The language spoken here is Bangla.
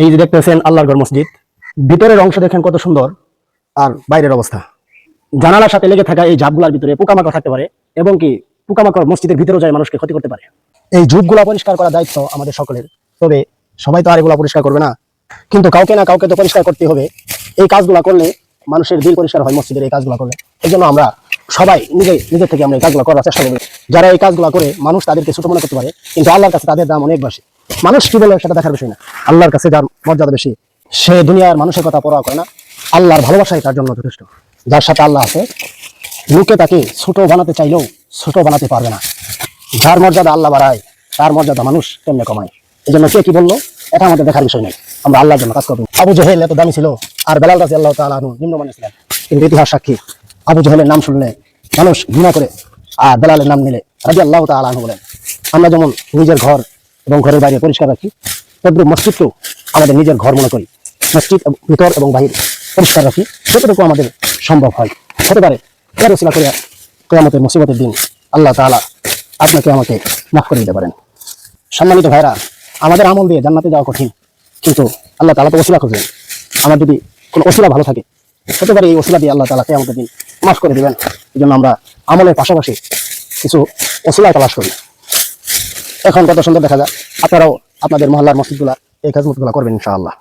এই যে দেখতেছেন আল্লাহর ঘর মসজিদ, ভিতরের অংশ দেখেন কত সুন্দর, আর বাইরের অবস্থা। জানালার সাথে লেগে থাকা এই ঝাপগুলার ভিতরে পোকামাকড় থাকতে পারে, এবং কি পোকামাকড় মসজিদের ভিতরে যায় মানুষকে ক্ষতি করতে পারে। এই ঝুপগুলা পরিষ্কার করার দায়িত্ব আমাদের সকলের। তবে সবাই তো আর এগুলা পরিষ্কার করবে না, কিন্তু কাউকে না কাউকে তো পরিষ্কার করতে হবে। এই কাজগুলা করলে মানুষের দিল পরিষ্কার হয় মসজিদের এই কাজগুলা করলে। এই জন্য আমরা সবাই নিজের থেকে আমরা এই কাজগুলো করার চেষ্টা করবো। যারা এই কাজগুলো করে মানুষ তাদেরকে ছোট মনে করতে পারে, কিন্তু আল্লাহর কাছে তাদের দাম অনেক বেশি। মানুষ কি বলে সেটা দেখার বিষয় না, আল্লাহর কাছে যার মর্যাদা বেশি সে দুনিয়ার মানুষের কথা পরোয়া করে না, আল্লাহর ভালোবাসাই তার জন্য যথেষ্ট। যার সাথে আল্লাহ আছে লোকে তাকে ছোট বানাতে চাইলেও ছোট বানাতে পারবে না। যার মর্যাদা আল্লাহ বাড়ায় তার মর্যাদা মানুষ কেমনে কমায়। এই জন্য কে কি বললো এটা আমাদের দেখার বিষয় নেই, আমরা আল্লাহর জন্য কাজ করবো। আবু জেহেল এত দামি ছিল আর বেলাল রাদিয়াল্লাহু তাআলা আনহু নিম্নমানের ছিলেন, কিন্তু ইতিহাস সাক্ষী আবু জেহেলের নাম শুনলে মানুষ ঘৃণা করে, আর বেলালের নাম নিলে রাদিয়াল্লাহু তাআলা আনহু বলেন। আমরা যেমন নিজের ঘর এবং ঘরের বাইরে পরিষ্কার রাখি, তদ্রুপ মসজিদকেও আমাদের নিজের ঘর মনে করি। মসজিদ ভিতর এবং বাহির পরিষ্কার রাখি, যতটুকু আমাদের সম্ভব হয়। হতে পারে এর ওসিলা করে কিয়ামতের মুসিবতের দিন আল্লাহ তাআলা আপনাকে আমাকে মাফ করে দিতে পারেন। সম্মানিত ভাইরা, আমাদের আমল দিয়ে জান্নাতে যাওয়া কঠিন, কিন্তু আল্লাহ তাআলা তো ওসিলা খুঁজবেন। আমার যদি কোনো ওসিলা ভালো থাকে, হতে পারে এই ওসিলা দিয়ে আল্লাহ তাআলা কিয়ামতের দিন মাফ করে দিবেন। এই জন্য আমরা আমলের পাশাপাশি কিছু ওসিলা তালাশ করি। এখন কত সুন্দর দেখা যায়। আপনারাও আপনাদের মহল্লার মসজিদগুলা এই কাজগুলো করবেন ইনশাআল্লাহ।